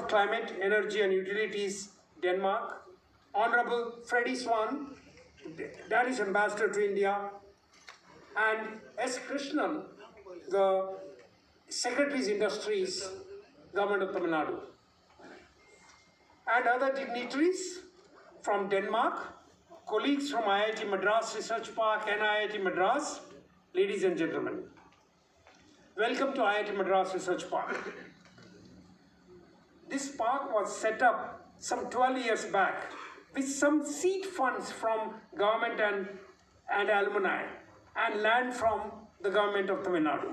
Climate, Energy and Utilities, Denmark, Honorable Freddie Swan, Danish Ambassador to India, and S. Krishnan, the Secretaries Industries, Government of Tamil Nadu, and other dignitaries from Denmark, colleagues from IIT Madras Research Park and IIT Madras, ladies and gentlemen. Welcome to IIT Madras Research Park. This park was set up some 12 years back with some seed funds from government and alumni and land from the government of Tamil Nadu.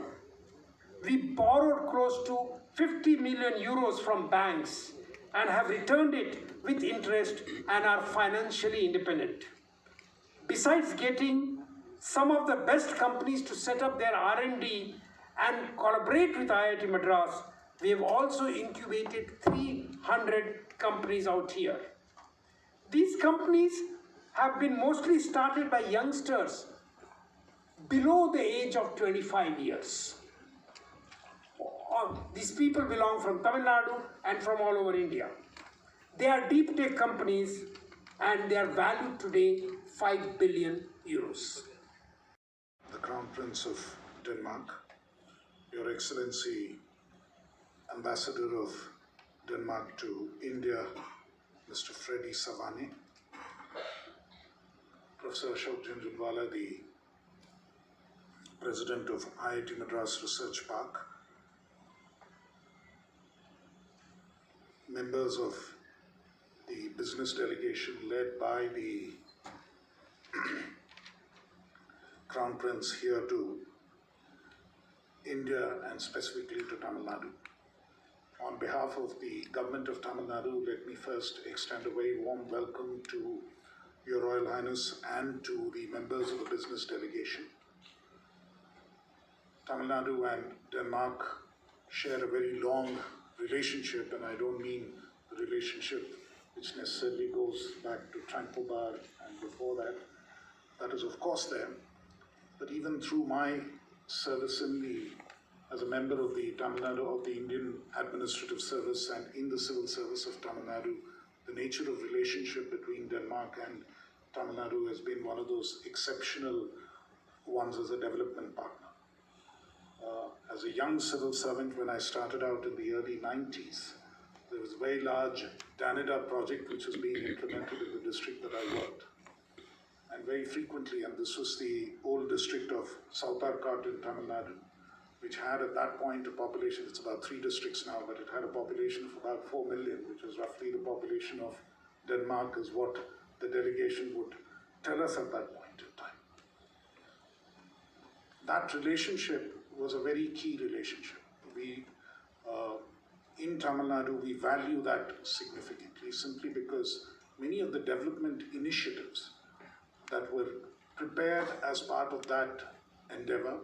We borrowed close to 50 million euros from banks and have returned it with interest and are financially independent. Besides getting some of the best companies to set up their R&D and collaborate with IIT Madras, we have also incubated 300 companies out here. These companies have been mostly started by youngsters below the age of 25 years. These people belong from Tamil Nadu and from all over India. They are deep tech companies and they are valued today 5 billion euros. The Crown Prince of Denmark, Your Excellency, Ambassador of Denmark to India, Mr. Freddie Savani, Professor Ashok Jhunjhunwala, the President of IIT Madras Research Park, members of the business delegation led by the Crown Prince here to India and specifically to Tamil Nadu. On behalf of the Government of Tamil Nadu, let me first extend a very warm welcome to Your Royal Highness and to the members of the business delegation. Tamil Nadu and Denmark share a very long relationship, and I don't mean the relationship which necessarily goes back to Tranquilbar and before that. That is of course there, but even through my service as a member of the Tamil Nadu, of the Indian Administrative Service and in the civil service of Tamil Nadu, the nature of relationship between Denmark and Tamil Nadu has been one of those exceptional ones as a development partner. As a young civil servant, when I started out in the early 90s, there was a very large Danida project which was being implemented in the district that I worked. And very frequently, and this was the old district of South Arcot in Tamil Nadu, which had at that point a population, it's about 3 districts now, but it had a population of about 4 million, which was roughly the population of Denmark, is what the delegation would tell us at that point in time. That relationship was a very key relationship. In Tamil Nadu, we value that significantly simply because many of the development initiatives that were prepared as part of that endeavor,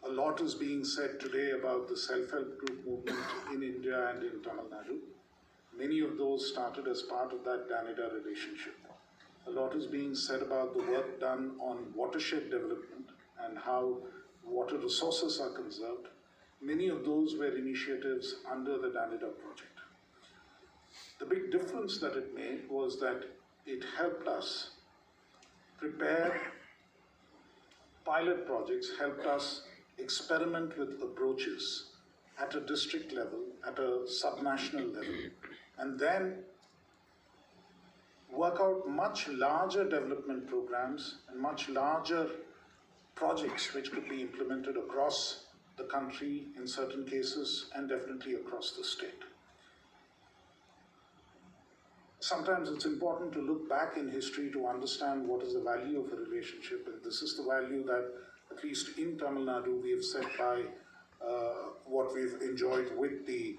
a lot is being said today about the self-help group movement in India and in Tamil Nadu. Many of those started as part of that Danida relationship. A lot is being said about the work done on watershed development and how water resources are conserved. Many of those were initiatives under the Danida project. The big difference that it made was that it helped us prepare pilot projects, helped us experiment with approaches at a district level, at a subnational level, and then work out much larger development programs and much larger projects which could be implemented across the country in certain cases and definitely across the state. Sometimes it's important to look back in history to understand what is the value of a relationship, and this is the value that, at least in Tamil Nadu, we have set by what we've enjoyed with the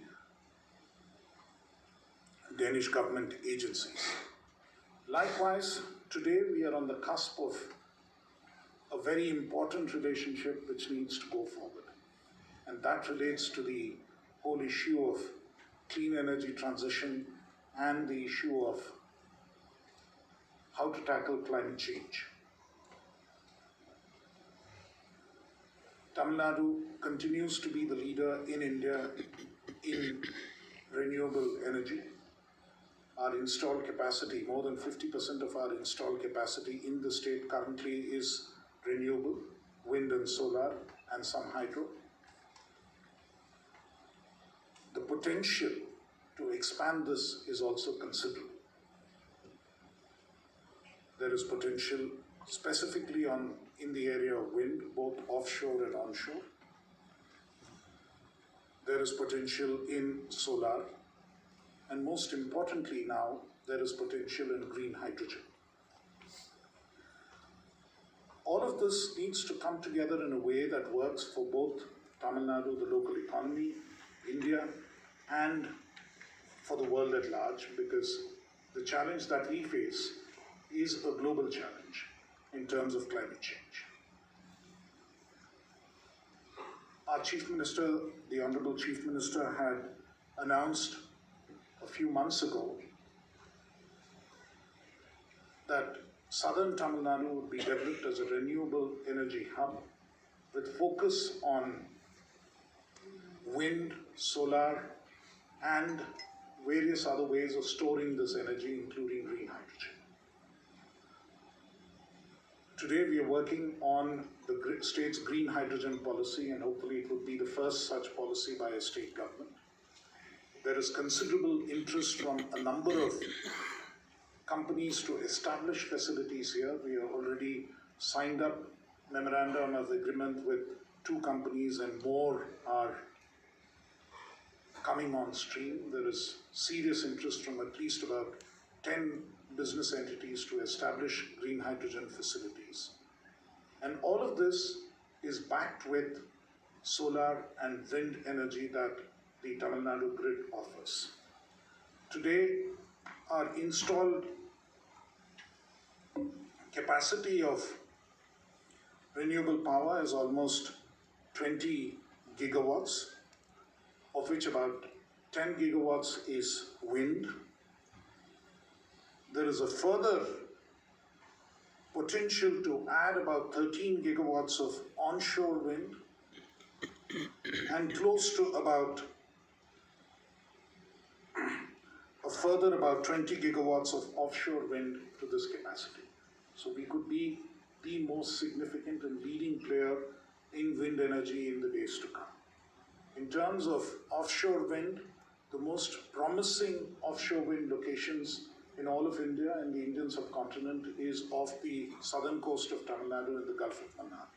Danish government agencies. Likewise, today we are on the cusp of a very important relationship which needs to go forward. And that relates to the whole issue of clean energy transition and the issue of how to tackle climate change. Tamil Nadu continues to be the leader in India in renewable energy. Our installed capacity, more than 50% of our installed capacity in the state currently is renewable, wind and solar, and some hydro. The potential to expand this is also considerable. There is potential specifically in the area of wind, both offshore and onshore. There is potential in solar, and most importantly now, there is potential in green hydrogen. All of this needs to come together in a way that works for both Tamil Nadu, the local economy, India, and for the world at large, because the challenge that we face is a global challenge in terms of climate change. Our Chief Minister, the Honorable Chief Minister, had announced a few months ago that southern Tamil Nadu would be developed as a renewable energy hub with focus on wind, solar, and various other ways of storing this energy, including green hydrogen. Today we are working on the state's green hydrogen policy, and hopefully it would be the first such policy by a state government. There is considerable interest from a number of companies to establish facilities here. We have already signed up memorandum of agreement with 2 companies, and more are coming on stream. There is serious interest from at least about 10 business entities to establish green hydrogen facilities. And all of this is backed with solar and wind energy that the Tamil Nadu grid offers. Today, our installed capacity of renewable power is almost 20 gigawatts, of which about 10 gigawatts is wind. There is a further potential to add about 13 gigawatts of onshore wind and close to about a further about 20 gigawatts of offshore wind to this capacity. So we could be the most significant and leading player in wind energy in the days to come. In terms of offshore wind, the most promising offshore wind locations in all of India and the Indian subcontinent is off the southern coast of Tamil Nadu and the Gulf of Mannar.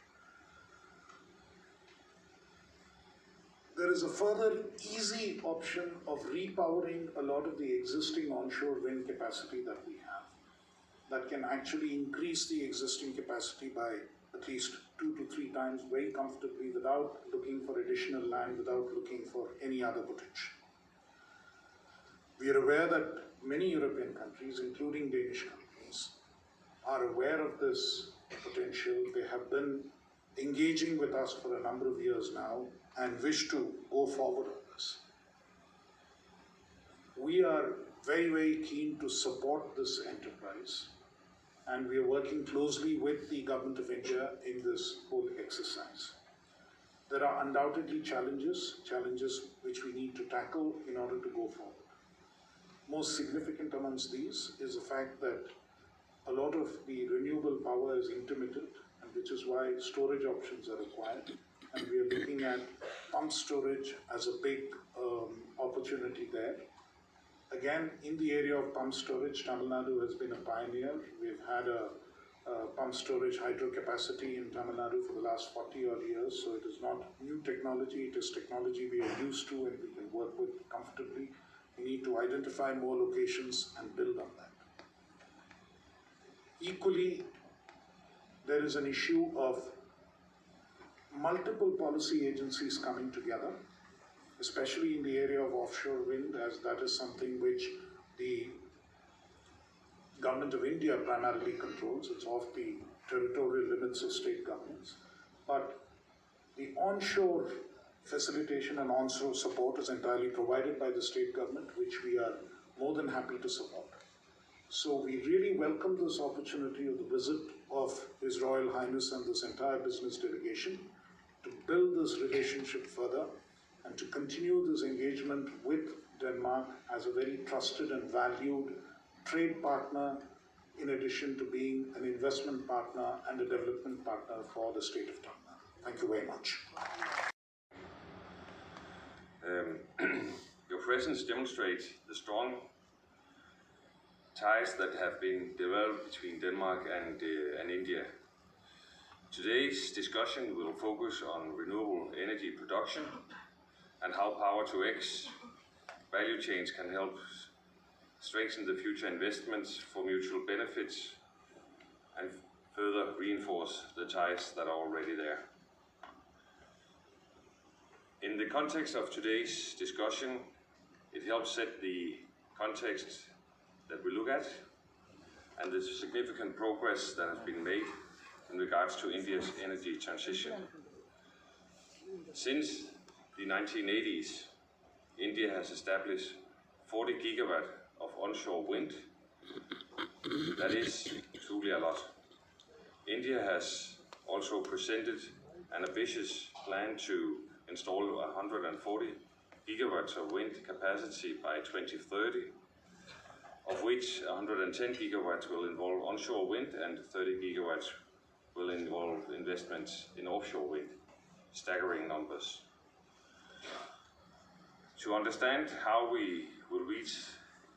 There is a further easy option of repowering a lot of the existing onshore wind capacity that we have, that can actually increase the existing capacity by at least 2 to 3 times very comfortably without looking for additional land, without looking for any other potential. We are aware that many European countries, including Danish companies, are aware of this potential. They have been engaging with us for a number of years now and wish to go forward on this. We are very, very keen to support this enterprise, and we are working closely with the Government of India in this whole exercise. There are undoubtedly challenges which we need to tackle in order to go forward. Most significant amongst these is the fact that a lot of the renewable power is intermittent, and which is why storage options are required. And we are looking at pump storage as a big opportunity there. Again, in the area of pump storage, Tamil Nadu has been a pioneer. We've had a pump storage hydro capacity in Tamil Nadu for the last 40 odd years, so it is not new technology, it is technology we are used to and we can work with comfortably. We need to identify more locations and build on that. Equally, there is an issue of multiple policy agencies coming together, especially in the area of offshore wind, as that is something which the Government of India primarily controls. It's off the territorial limits of state governments. But the onshore facilitation and onshore support is entirely provided by the state government, which we are more than happy to support. So we really welcome this opportunity of the visit of His Royal Highness and this entire business delegation to build this relationship further and to continue this engagement with Denmark as a very trusted and valued trade partner, in addition to being an investment partner and a development partner for the state of Denmark. Thank you very much. Your presence demonstrates the strong ties that have been developed between Denmark and India. Today's discussion will focus on renewable energy production and how Power-to-X value chains can help strengthen the future investments for mutual benefits and further reinforce the ties that are already there. In the context of today's discussion, it helps set the context that we look at and the significant progress that has been made in regards to India's energy transition. Since the 1980s, India has established 40 gigawatt of onshore wind. That is truly a lot. India has also presented an ambitious plan to install 140 gigawatts of wind capacity by 2030, of which 110 gigawatts will involve onshore wind and 30 gigawatts will involve investments in offshore wind. Staggering numbers. To understand how we will reach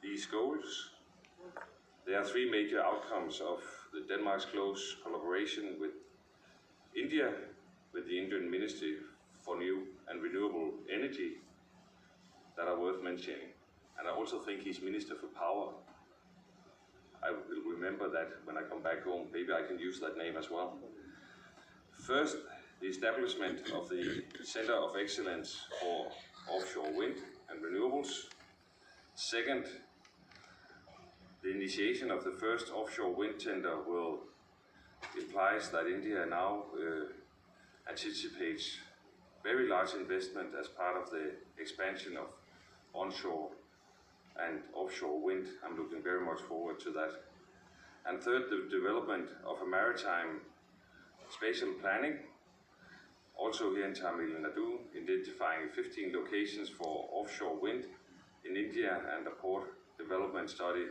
these goals, there are three major outcomes of Denmark's close collaboration with India, with the Indian Ministry for New and Renewable Energy, that are worth mentioning. And I also think he's Minister for Power. I will remember that when I come back home. Maybe I can use that name as well. First, the establishment of the Center of Excellence for Offshore Wind and Renewables. Second, the initiation of the first offshore wind tender implies that India now anticipates very large investment as part of the expansion of onshore and offshore wind. I'm looking very much forward to that. And third, the development of a maritime spatial planning, also here in Tamil Nadu, identifying 15 locations for offshore wind in India and a port development study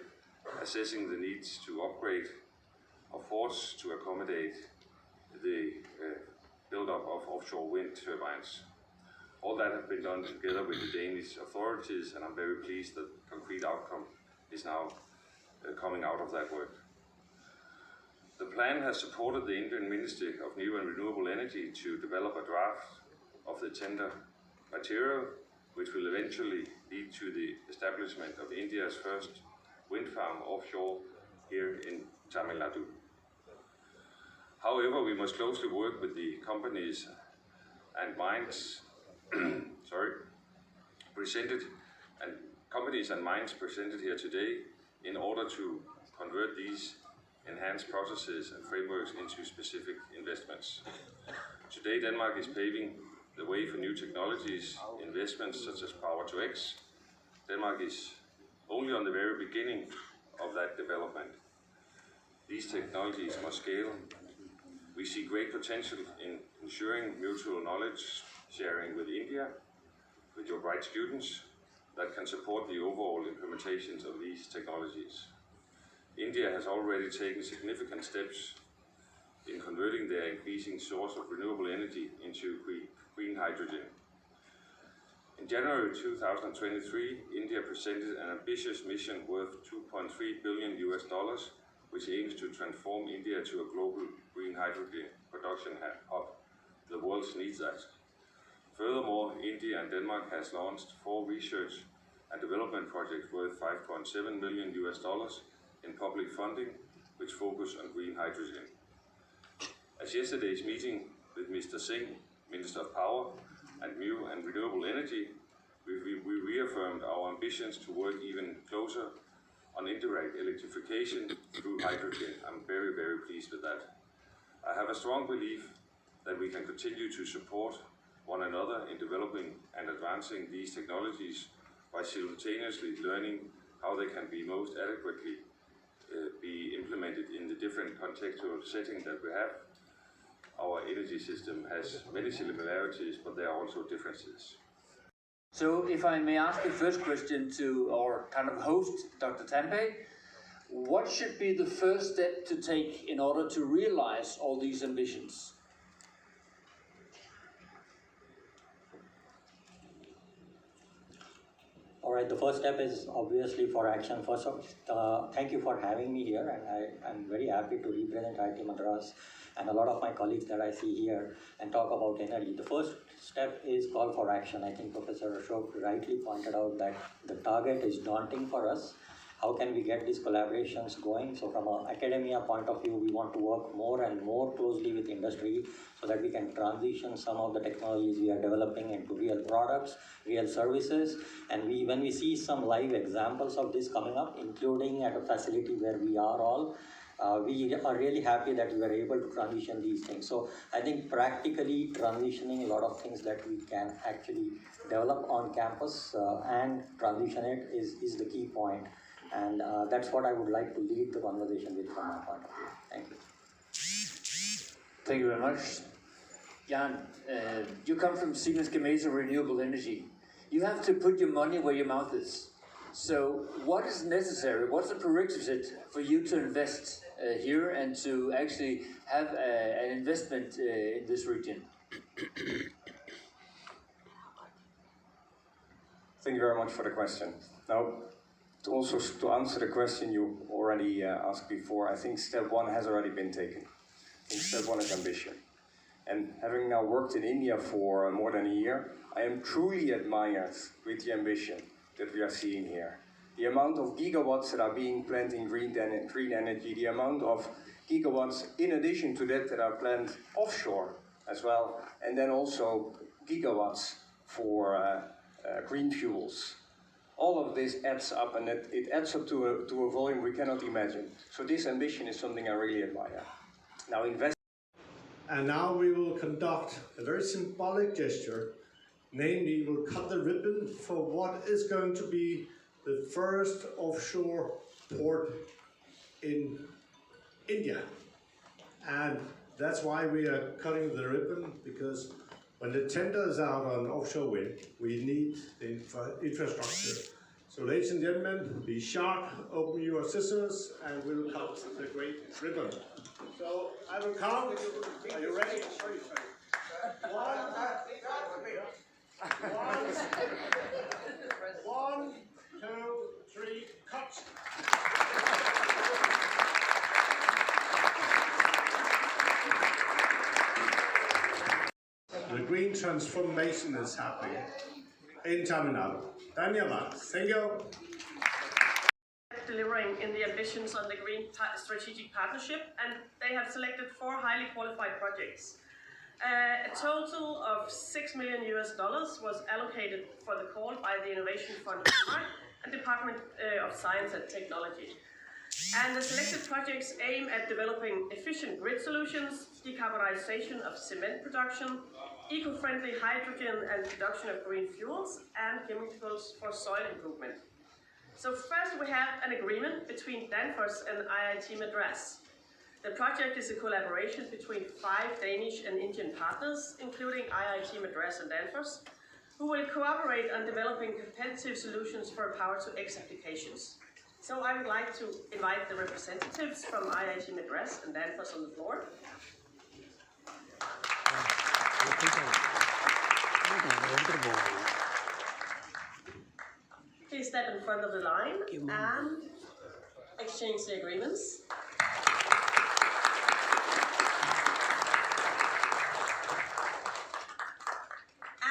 assessing the needs to upgrade of ports to accommodate the build-up of offshore wind turbines. All that has been done together with the Danish authorities, and I'm very pleased that the concrete outcome is now coming out of that work. The plan has supported the Indian Ministry of New and Renewable Energy to develop a draft of the tender material, which will eventually lead to the establishment of India's first wind farm offshore here in Tamil Nadu. However, we must closely work with the companies and mines presented here today in order to convert these enhanced processes and frameworks into specific investments. Today, Denmark is paving the way for new technologies, investments such as Power-to-X. Denmark is only on the very beginning of that development. These technologies must scale. We see great potential in ensuring mutual knowledge sharing with India, with your bright students, that can support the overall implementations of these technologies. India has already taken significant steps in converting their increasing source of renewable energy into green hydrogen. In January 2023, India presented an ambitious mission worth $2.3 billion, which aims to transform India to a global green hydrogen production hub. The world needs that. Furthermore, India and Denmark has launched 4 research and development projects worth $5.7 million in public funding, which focus on green hydrogen. At yesterday's meeting with Mr. Singh, Minister of Power and New and Renewable Energy, we reaffirmed our ambitions to work even closer on indirect electrification through hydrogen. I'm very, very pleased with that. I have a strong belief that we can continue to support one another in developing and advancing these technologies by simultaneously learning how they can be most adequately be implemented in the different contextual settings that we have. Our energy system has many similarities, but there are also differences. So if I may ask the first question to our kind of host, Dr. Tampe, what should be the first step to take in order to realize all these ambitions? All right, the first step is obviously for action. First of all, thank you for having me here, and I'm very happy to represent IIT Madras and a lot of my colleagues that I see here and talk about energy. The first step is call for action. I think Professor Ashok rightly pointed out that the target is daunting for us. How can we get these collaborations going? So from an academia point of view, we want to work more and more closely with industry so that we can transition some of the technologies we are developing into real products, real services. And when we see some live examples of this coming up, including at a facility where we are all, we are really happy that we were able to transition these things. So I think practically transitioning a lot of things that we can actually develop on campus and transition it is the key point. And that's what I would like to lead the conversation with from my point of view. Thank you. Thank you very much. Jan, you come from Siemens Gamesa Renewable Energy. You have to put your money where your mouth is. So what is necessary? What's the prerequisite for you to invest here and to actually have an investment in this region? Thank you very much for the question. Now, to answer the question you already asked before, I think step one has already been taken. I think step one is ambition. And having now worked in India for more than a year, I am truly admired with the ambition that we are seeing here. The amount of gigawatts that are being planned in green energy, the amount of gigawatts in addition to that are planned offshore as well, and then also gigawatts for green fuels. All of this adds up, and it adds up to a volume we cannot imagine. So this ambition is something I really admire. Now And now we will conduct a very symbolic gesture, namely we'll cut the ribbon for what is going to be the first offshore port in India. And that's why we are cutting the ribbon, because when the tender is out on offshore wind, we need the infrastructure. So ladies and gentlemen, be sharp, open your scissors, and we'll cut the great ribbon. So I will count. Are you ready? One, two, three, cut. The green transformation is happening in Tamil Nadu. Dhanyavad. Thank you. Delivering in the ambitions on the Green Strategic Partnership, and they have selected 4 highly qualified projects. A total of $6 million was allocated for the call by the Innovation Fund of Denmark and Department of Science and Technology. And the selected projects aim at developing efficient grid solutions, decarbonization of cement production, eco-friendly hydrogen and production of green fuels, and chemicals for soil improvement. So first we have an agreement between Danfoss and IIT Madras. The project is a collaboration between 5 Danish and Indian partners, including IIT Madras and Danfoss, who will cooperate on developing competitive solutions for power-to-X applications. So I would like to invite the representatives from IIT Madras and Danfoss on the floor. Please step in front of the line and exchange the agreements.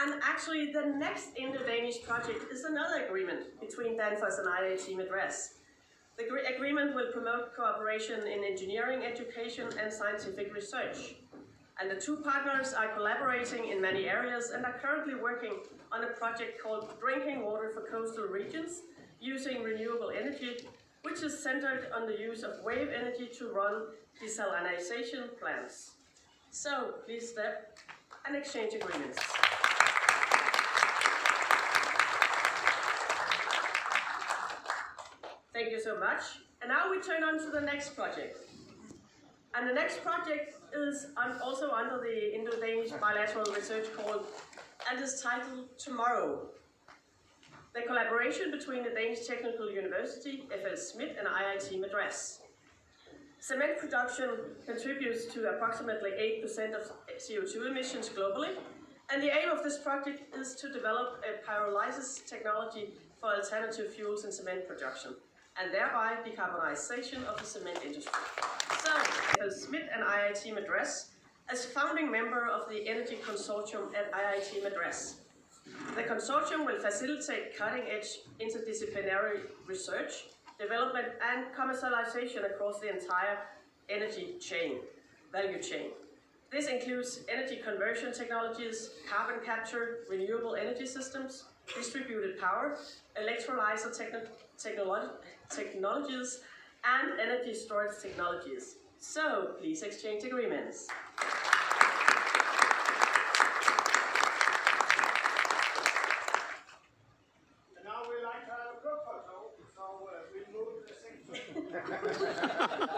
And actually the next Indo-Danish project is another agreement between Danfoss and IIT Madras. The agreement will promote cooperation in engineering, education and scientific research. And the 2 partners are collaborating in many areas and are currently working on a project called Drinking Water for Coastal Regions using renewable energy, which is centered on the use of wave energy to run desalination plants. So please step and exchange agreements. Thank you so much. And now we turn on to the next project. And the next project is also under the Indo-Danish bilateral research call and is titled Tomorrow. the collaboration between the Danish Technical University, FL Schmidt, and IIT Madras. Cement production contributes to approximately 8% of CO2 emissions globally, and the aim of this project is to develop a pyrolysis technology for alternative fuels in cement production, and thereby decarbonization of the cement industry. So, FL Schmidt and IIT Madras, as founding member of the Energy Consortium at IIT Madras. The consortium will facilitate cutting-edge interdisciplinary research, development and commercialization across the entire energy value chain. This includes energy conversion technologies, carbon capture, renewable energy systems, distributed power, electrolyzer technologies, and energy storage technologies. So, please exchange agreements. And now we like to have a group photo, so we move to the section.